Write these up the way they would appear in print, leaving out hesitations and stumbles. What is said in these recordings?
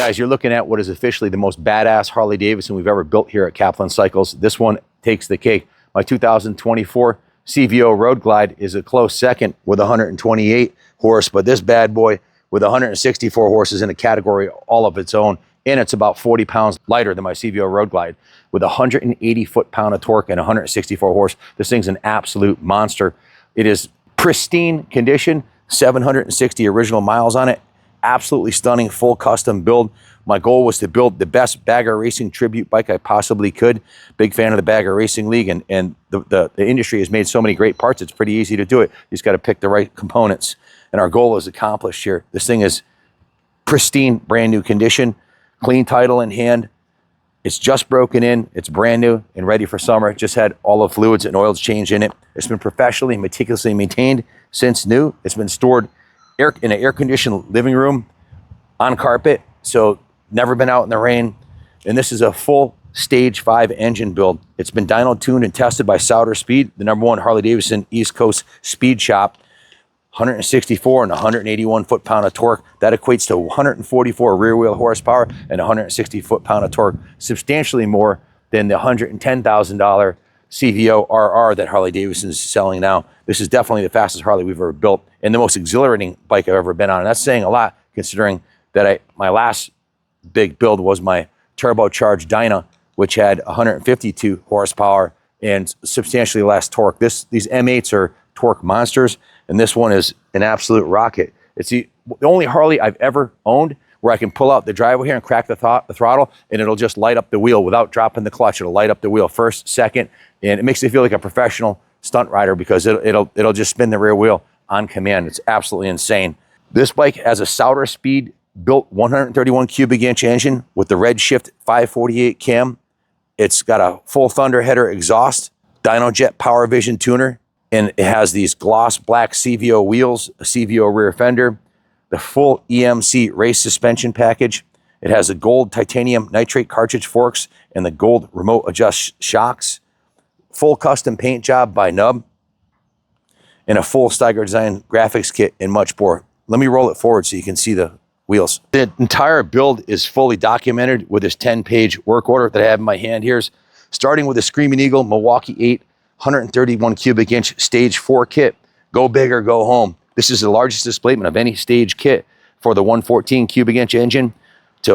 Guys, you're looking at what is officially the most badass Harley Davidson we've ever built here at Kaplan Cycles. This one takes the cake. My 2024 CVO Road Glide is a close second with 128 horse, but this bad boy with 164 horses in a category all of its own, and it's about 40 pounds lighter than my CVO Road Glide with 180 foot-pound of torque and 164 horse. This thing's an absolute monster. It is pristine condition, 760 original miles on it. Absolutely stunning, full custom build. My goal was to build the best bagger racing tribute bike I possibly could. Big fan of the Bagger Racing League, and the industry has made so many great parts, it's pretty easy to do it. You just got to pick the right components. And our goal is accomplished here. This thing is pristine, brand new condition, clean title in hand. It's just broken in, it's brand new and ready for summer. Just had all the fluids and oils changed in it. It's been professionally, meticulously maintained since new. It's been stored in an air-conditioned living room on carpet, so never been out in the rain. And this is a full Stage 5 engine build. It's been dyno tuned and tested by Sauter Speed, the #1 Harley-Davidson East Coast speed shop. 164 and 181 foot-pound of torque. That equates to 144 rear-wheel horsepower and 160 foot-pound of torque, substantially more than the $110,000 CVO RR that Harley-Davidson is selling now. This is definitely the fastest Harley we've ever built and the most exhilarating bike I've ever been on. And that's saying a lot, considering that my last big build was my turbocharged Dyna, which had 152 horsepower and substantially less torque. These M8s are torque monsters, and this one is an absolute rocket. It's the only Harley I've ever owned where I can pull out the driveway here and crack the throttle, and it'll just light up the wheel without dropping the clutch. It'll light up the wheel first, second, and it makes me feel like a professional stunt rider because it'll just spin the rear wheel on command. It's absolutely insane. This bike has a Sauter Speed built 131 cubic inch engine with the Redshift 548 cam. It's got a full thunder header exhaust, DynoJet Power Vision tuner, and it has these gloss black CVO wheels, a CVO rear fender, the full EMC race suspension package. It has the gold titanium nitrate cartridge forks and the gold remote adjust shocks, full custom paint job by Nub, and a full Steiger design graphics kit and much more. Let me roll it forward so you can see the wheels. The entire build is fully documented with this 10-page work order that I have in my hand here. Starting with a Screaming Eagle Milwaukee 8 131 cubic inch Stage 4 kit. Go big or go home. This is the largest displacement of any stage kit for the 114 cubic inch engine to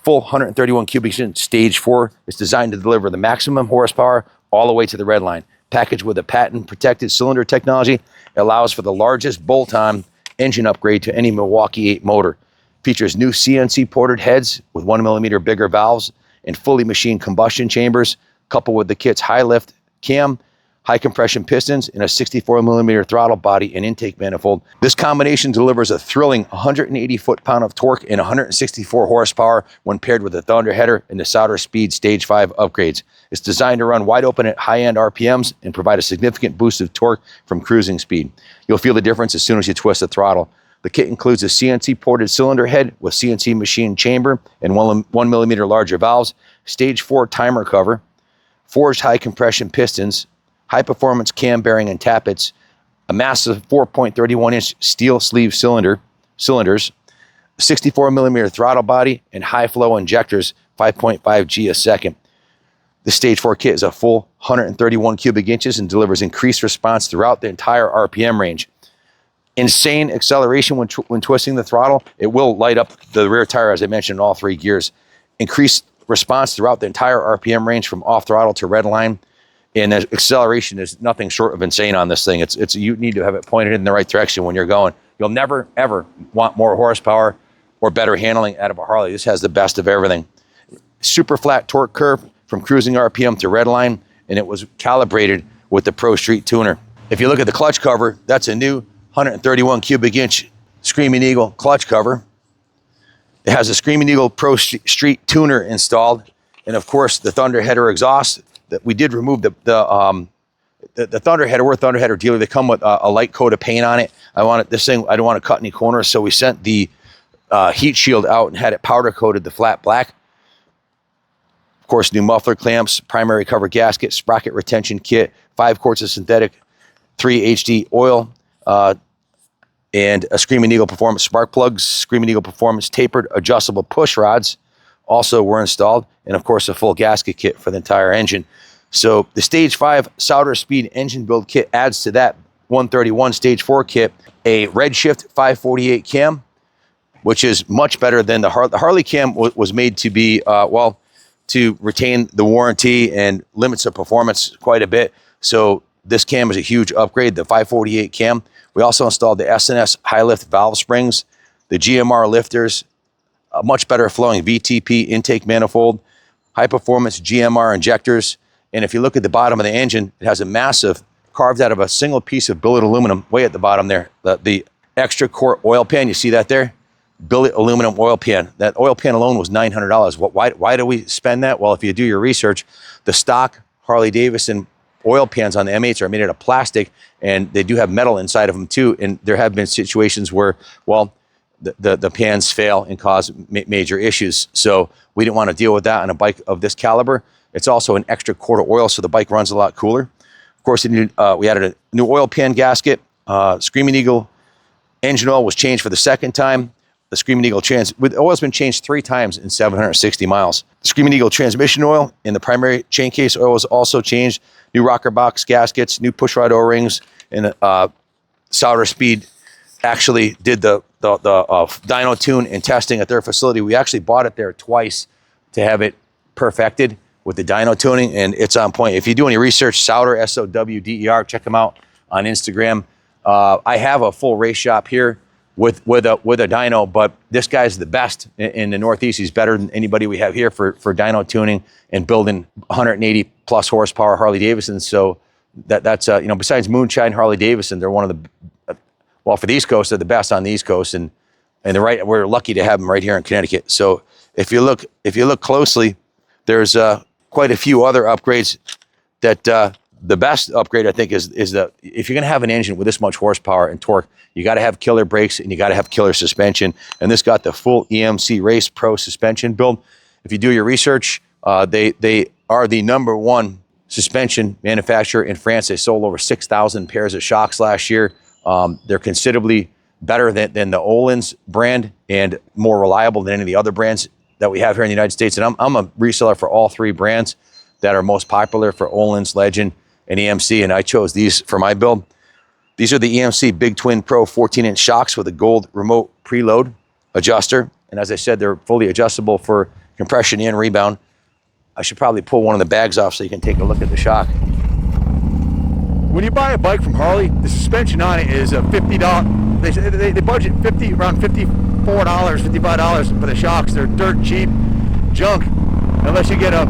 full 131 cubic inch Stage 4. It's designed to deliver the maximum horsepower all the way to the red line. Packaged with a patent protected cylinder technology, it allows for the largest bolt-on engine upgrade to any Milwaukee 8 motor. Features new CNC ported heads with 1 millimeter bigger valves and fully machined combustion chambers, coupled with the kit's high lift cam, high compression pistons, and a 64 millimeter throttle body and intake manifold. This combination delivers a thrilling 180 foot-pound of torque and 164 horsepower when paired with the Thunder header and the Sauter Speed Stage 5 upgrades. It's designed to run wide open at high-end RPMs and provide a significant boost of torque from cruising speed. You'll feel the difference as soon as you twist the throttle. The kit includes a CNC ported cylinder head with CNC machined chamber and 1 millimeter larger valves, Stage 4 timer cover, forged high compression pistons, high performance cam bearing and tappets, a massive 4.31 inch steel sleeve cylinders, 64 millimeter throttle body, and high flow injectors, 5.5 G a second. The Stage 4 kit is a full 131 cubic inches and delivers increased response throughout the entire RPM range. Insane acceleration when twisting the throttle. It will light up the rear tire, as I mentioned, in all 3 gears. Increased response throughout the entire RPM range from off throttle to red line. And the acceleration is nothing short of insane on this thing. You need to have it pointed in the right direction when you're going. You'll never, ever want more horsepower or better handling out of a Harley. This has the best of everything. Super flat torque curve from cruising RPM to red line, and it was calibrated with the Pro Street tuner. If you look at the clutch cover, that's a new 131 cubic inch Screaming Eagle clutch cover. It has a Screaming Eagle Pro Street tuner installed, and of course the Thunder header exhaust. That we did remove the Thunder header. We're a Thunder header dealer. They come with a light coat of paint on it. I don't want to cut any corners, so we sent the heat shield out and had it powder coated the flat black. Of course, new muffler clamps, primary cover gasket, sprocket retention kit, 5 quarts of synthetic 3 HD oil, and a Screaming Eagle Performance spark plugs, Screaming Eagle Performance tapered adjustable push rods also were installed, and of course a full gasket kit for the entire engine. So the Stage 5 Souter Speed engine build kit adds to that 131 Stage 4 kit a Redshift 548 cam, which is much better than the Harley cam was made to be, well, to retain the warranty and limits of performance quite a bit. So this cam is a huge upgrade, the 548 cam. We also installed the S&S high lift valve springs, the GMR lifters, a much better flowing VTP intake manifold, high performance GMR injectors. And if you look at the bottom of the engine, it has a massive, carved out of a single piece of billet aluminum, way at the bottom there, the extra core oil pan, you see that there? Billet aluminum oil pan. That oil pan alone was $900. Why do we spend that? Well, if you do your research, the stock Harley-Davidson oil pans on the M8s are made out of plastic, and they do have metal inside of them too. And there have been situations where, well, the pans fail and cause major issues. So we didn't want to deal with that on a bike of this caliber. It's also an extra quart of oil, so the bike runs a lot cooler. Of course, we added a new oil pan gasket. Screaming Eagle engine oil was changed for the second time. The Screaming Eagle the oil's been changed 3 times in 760 miles. The Screaming Eagle transmission oil in the primary chain case oil was also changed. New rocker box gaskets, new pushrod O-rings, and Souter Speed actually did the dyno tune and testing at their facility. We actually bought it there twice to have it perfected with the dyno tuning, and it's on point. If you do any research, Souter, S-O-W-D-E-R, check them out on Instagram. I have a full race shop here with a dyno, but this guy's the best in the Northeast. He's better than anybody we have here for dyno tuning and building 180 plus horsepower Harley-Davidsons. So that's you know, besides Moonshine Harley-Davidson, they're one of the, well, for the East Coast, they're the best on the East Coast, and we're lucky to have them right here in Connecticut. So if you look closely, there's quite a few other upgrades that the best upgrade, I think, is that if you're going to have an engine with this much horsepower and torque, you got to have killer brakes and you got to have killer suspension. And this got the full EMC Race Pro suspension build. If you do your research, they are the #1 suspension manufacturer in France. They sold over 6,000 pairs of shocks last year. They're considerably better than the Öhlins brand and more reliable than any of the other brands that we have here in the United States. And I'm a reseller for all 3 brands that are most popular, for Öhlins, Legend, and EMC, and I chose these for my build. These are the EMC Big Twin Pro 14-inch shocks with a gold remote preload adjuster. And as I said, they're fully adjustable for compression and rebound. I should probably pull one of the bags off so you can take a look at the shock. When you buy a bike from Harley, the suspension on it is $50. They budget around $54, $55 for the shocks. They're dirt cheap junk, unless you get a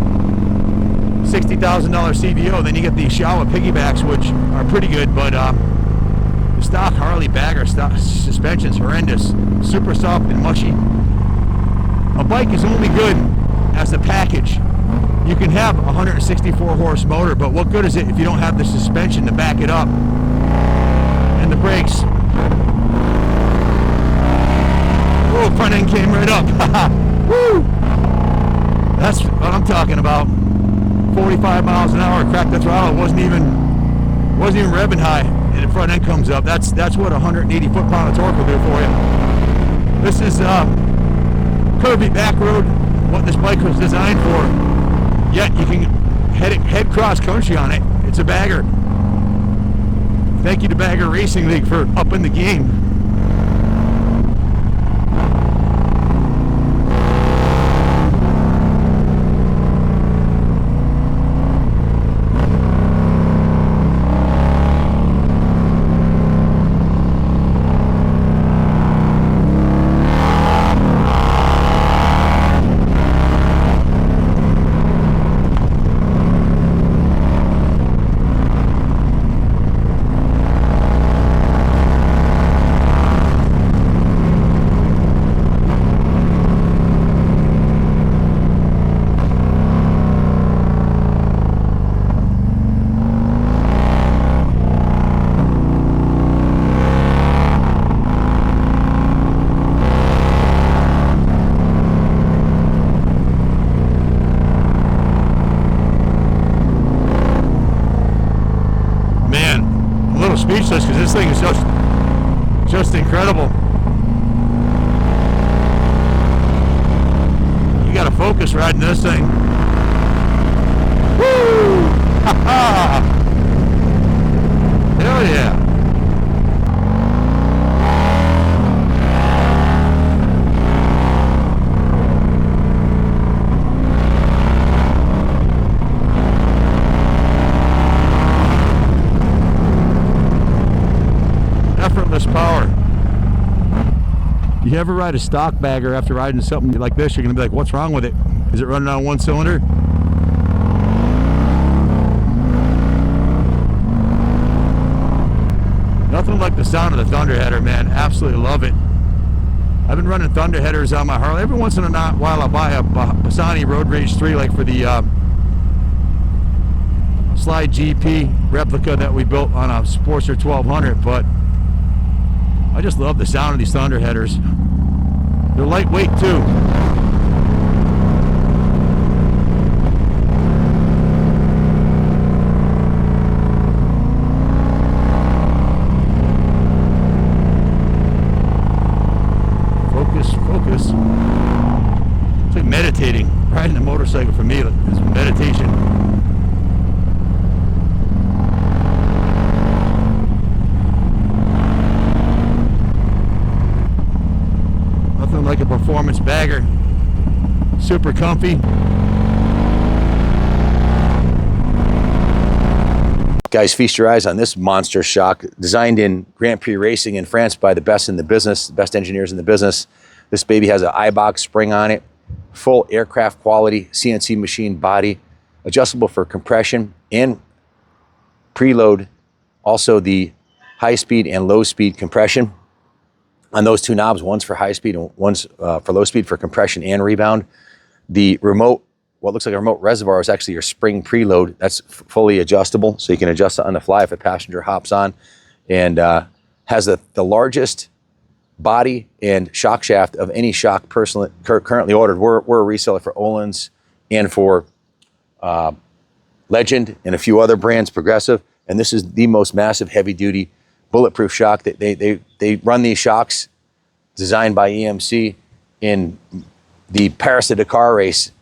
$60,000 CVO. Then you get the Showa piggybacks, which are pretty good, but the stock Harley bagger suspension's horrendous, super soft and mushy. A bike is only good as a package. You can have a 164 horse motor, but what good is it if you don't have the suspension to back it up and the brakes? Whoa, front end came right up. Woo! That's what I'm talking about. 45 miles an hour, cracked the throttle, wasn't even revving high, and the front end comes up. That's what 180 foot-pound of torque will do for you. This is curvy back road, what this bike was designed for. Yet you can head cross country on it. It's a bagger. Thank you to Bagger Racing League for upping the game. Speechless, because this thing is Just incredible. You gotta focus riding this thing. Woo! Ha-ha! Hell yeah. Effortless power. You ever ride a stock bagger after riding something like this, you're gonna be like, what's wrong with it? Is it running on one cylinder? Nothing like the sound of the thunderheader, man. Absolutely love it. I've been running thunderheaders on my Harley. Every once in a while I'll buy a Bassani Road Rage 3, like for the Slide GP replica that we built on a Sportster 1200, but I just love the sound of these thunderheaders. They're lightweight too. Focus. It's like meditating. Riding a motorcycle for me is meditation. Like a performance bagger. Super comfy. Guys, feast your eyes on this monster shock, designed in Grand Prix racing in France by the best in the business, the best engineers in the business. This baby has an iBox spring on it, full aircraft quality CNC machine body, adjustable for compression and preload. Also the high speed and low speed compression on those two knobs. One's for high speed and one's for low speed for compression and rebound. The remote, what looks like a remote reservoir, is actually your spring preload. That's fully adjustable, so you can adjust it on the fly if a passenger hops on. And has the largest body and shock shaft of any shock currently ordered. We're a reseller for Öhlins and for Legend and a few other brands, Progressive. And this is the most massive heavy-duty bulletproof shock. They run these shocks designed by EMC in the Paris-Dakar race.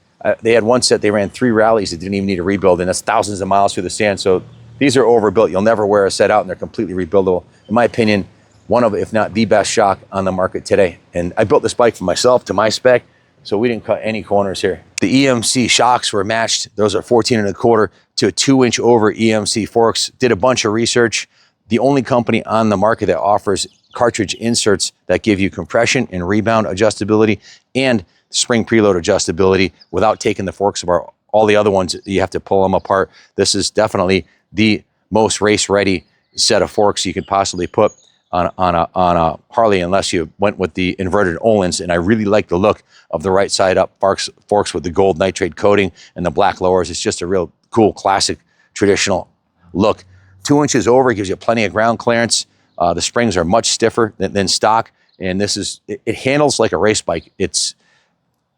They had one set, they ran 3 rallies that didn't even need a rebuild, and that's thousands of miles through the sand. So these are overbuilt. You'll never wear a set out, and they're completely rebuildable. In my opinion, one of, if not the best shock on the market today. And I built this bike for myself to my spec, so we didn't cut any corners here. The EMC shocks were matched. Those are 14 1/4 to a 2-inch over EMC forks. Did a bunch of research. The only company on the market that offers cartridge inserts that give you compression and rebound adjustability and spring preload adjustability without taking the forks apart. All the other ones, you have to pull them apart. This is definitely the most race-ready set of forks you could possibly put on a Harley, unless you went with the inverted Öhlins. And I really like the look of the right side up forks with the gold nitrate coating and the black lowers. It's just a real cool, classic, traditional look. 2 inches over gives you plenty of ground clearance. The springs are much stiffer than stock, and it handles like a race bike. It's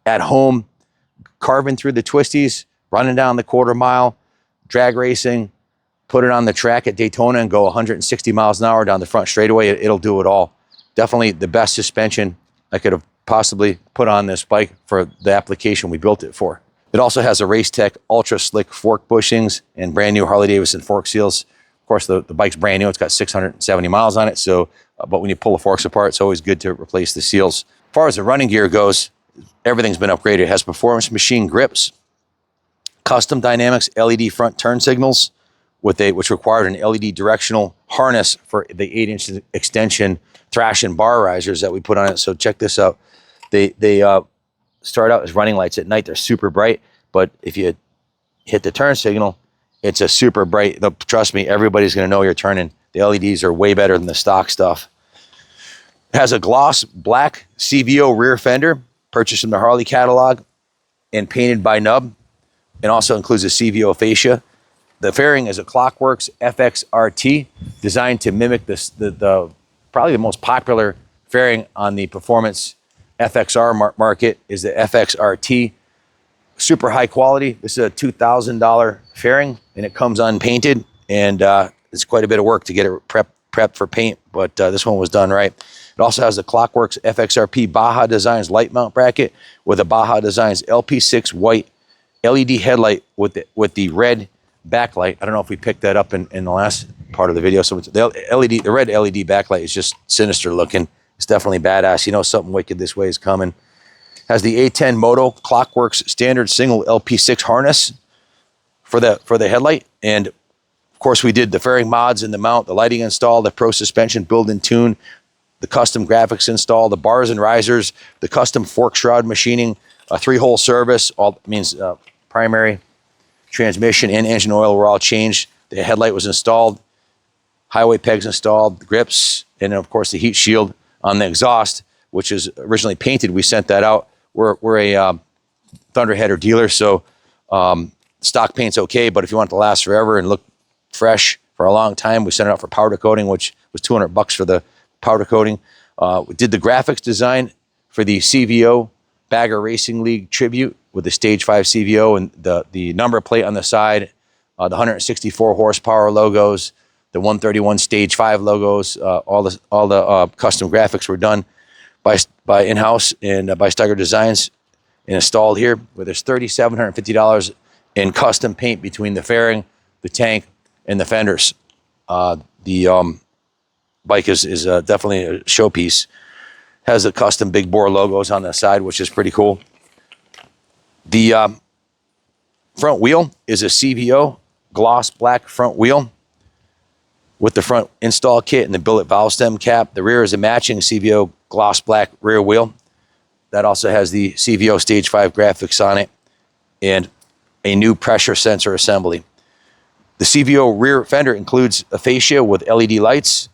at home, carving through the twisties, running down the quarter mile, drag racing, put it on the track at Daytona and go 160 miles an hour down the front straightaway. It'll do it all. Definitely the best suspension I could have possibly put on this bike for the application we built it for. It also has a Race Tech ultra slick fork bushings and brand new Harley-Davidson fork seals. Of course, the bike's brand new. It's got 670 miles on it. So, but when you pull the forks apart, it's always good to replace the seals. As far as the running gear goes, everything's been upgraded. It has performance machine grips, custom dynamics LED front turn signals, which required an LED directional harness for the 8-inch extension thrash and bar risers that we put on it. So check this out. They start out as running lights at night. They're super bright, but if you hit the turn signal, it's a super bright. Trust me, everybody's going to know you're turning. The LEDs are way better than the stock stuff. It has a gloss black CVO rear fender, purchased from the Harley catalog and painted by Nub, and also includes a CVO fascia. The fairing is a Klockwerks Fxrt, designed to mimic the probably the most popular fairing on the performance FXR market is the Fxrt. Super high quality. This is a $2,000 fairing, and it comes unpainted, and it's quite a bit of work to get it prepped prepped for paint, but this one was done right. It also has the Klockwerks Fxrt Baja Designs light mount bracket with a Baja Designs LP6 white LED headlight with the red backlight. I don't know if we picked that up in the last part of the video. So the red LED backlight is just sinister looking. It's definitely badass. You know something wicked this way is coming. Has the A10 Moto Klockwerks standard single LP6 harness for the headlight, and of course we did the fairing mods in the mount, the lighting install, the pro suspension build and tune, the custom graphics install, the bars and risers, the custom fork shroud machining, a 3-hole service. All means primary, transmission, and engine oil were all changed. The headlight was installed, highway pegs installed, the grips, and of course the heat shield on the exhaust, which is originally painted. We sent that out. We're a Thunderheader dealer, so stock paint's okay, but if you want it to last forever and look fresh for a long time, we sent it out for powder coating, which was $200 for the powder coating. We did the graphics design for the CVO Bagger Racing League tribute with the Stage 5 CVO and the number plate on the side, the 164 horsepower logos, the 131 Stage 5 logos, all the custom graphics were done by in-house and by Steiger Designs and installed here, where there's $3,750 in custom paint between the fairing, the tank, and the fenders. The bike is definitely a showpiece. Has the custom big bore logos on the side, which is pretty cool. The front wheel is a CVO gloss black front wheel with the front install kit and the billet valve stem cap. The rear is a matching CVO gloss black rear wheel. That also has the CVO Stage 5 graphics on it and a new pressure sensor assembly. The CVO rear fender includes a fascia with LED lights,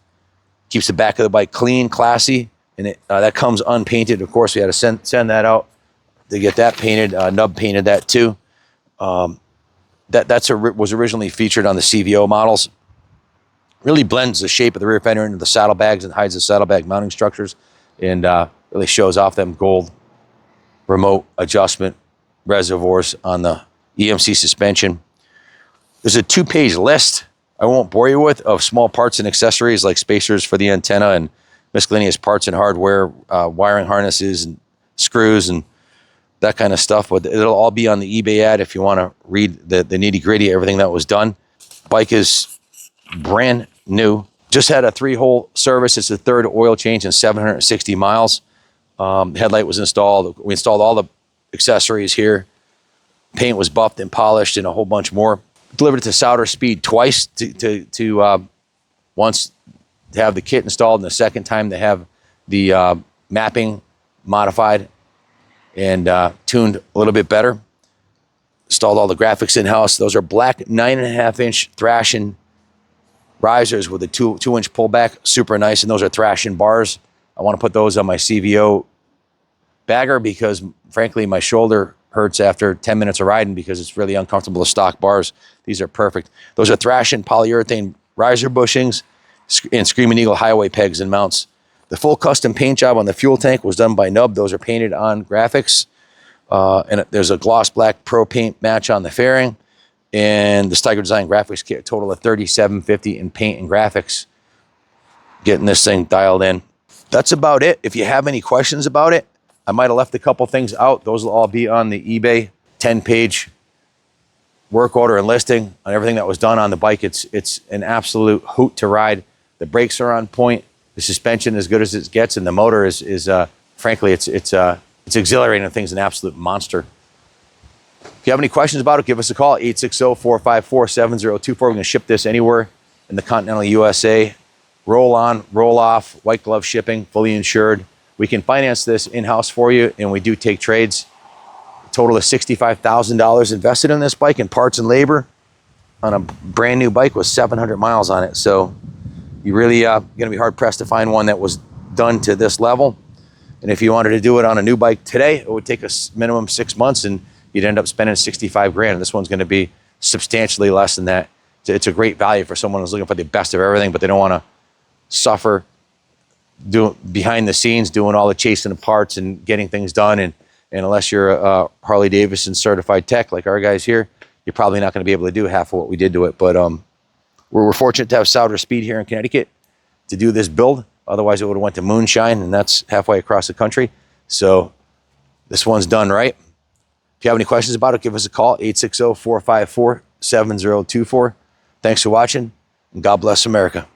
keeps the back of the bike clean, classy, and that comes unpainted. Of course, we had to send that out to get that painted. Nub painted that too. Was originally featured on the CVO models. Really blends the shape of the rear fender into the saddlebags and hides the saddlebag mounting structures, and really shows off them gold remote adjustment reservoirs on the EMC suspension. There's a 2-page list I won't bore you with of small parts and accessories like spacers for the antenna and miscellaneous parts and hardware, wiring harnesses and screws and that kind of stuff. But it'll all be on the eBay ad if you want to read the nitty gritty, everything that was done. Bike is brand new. Just had a 3-hole service. It's the 3rd oil change in 760 miles. Headlight was installed. We installed all the accessories here. Paint was buffed and polished and a whole bunch more. Delivered it to Souter Speed twice once to have the kit installed and the second time to have the mapping modified and tuned a little bit better. Installed all the graphics in-house. Those are black 9.5-inch thrashing risers with a 2-inch pullback. Super nice. And those are thrashing bars. I want to put those on my CVO bagger because, frankly, my shoulder hurts after 10 minutes of riding because it's really uncomfortable to stock bars. These are perfect. Those are thrashing polyurethane riser bushings and Screaming Eagle highway pegs and mounts. The full custom paint job on the fuel tank was done by Nub. Those are painted on graphics. And there's a gloss black pro paint match on the fairing. And the Steiger Design graphics kit, a total of $3,750 in paint and graphics. Getting this thing dialed in. That's about it. If you have any questions about it, I might have left a couple things out. Those will all be on the eBay 10-page work order and listing on everything that was done on the bike. It's an absolute hoot to ride. The brakes are on point. The suspension as good as it gets, and the motor is frankly, it's exhilarating. The thing's an absolute monster. If you have any questions about it, give us a call, 860-454-7024. We're going to ship this anywhere in the continental USA. Roll on, roll off, white glove shipping, fully insured. We can finance this in-house for you, and we do take trades. A total of $65,000 invested in this bike in parts and labor on a brand new bike with 700 miles on it. So you really going to be hard-pressed to find one that was done to this level. And if you wanted to do it on a new bike today, it would take us minimum 6 months, and you'd end up spending $65,000. And this one's going to be substantially less than that. It's a great value for someone who's looking for the best of everything, but they don't want to suffer behind the scenes doing all the chasing of parts and getting things done. And unless you're a Harley Davidson certified tech like our guys here, you're probably not going to be able to do half of what we did to it. But we're fortunate to have Souter Speed here in Connecticut. to do this build. Otherwise, it would have went to moonshine, and that's halfway across the country. So this one's done right. If you have any questions about it, give us a call, 860-454-7024. Thanks for watching, and God bless America.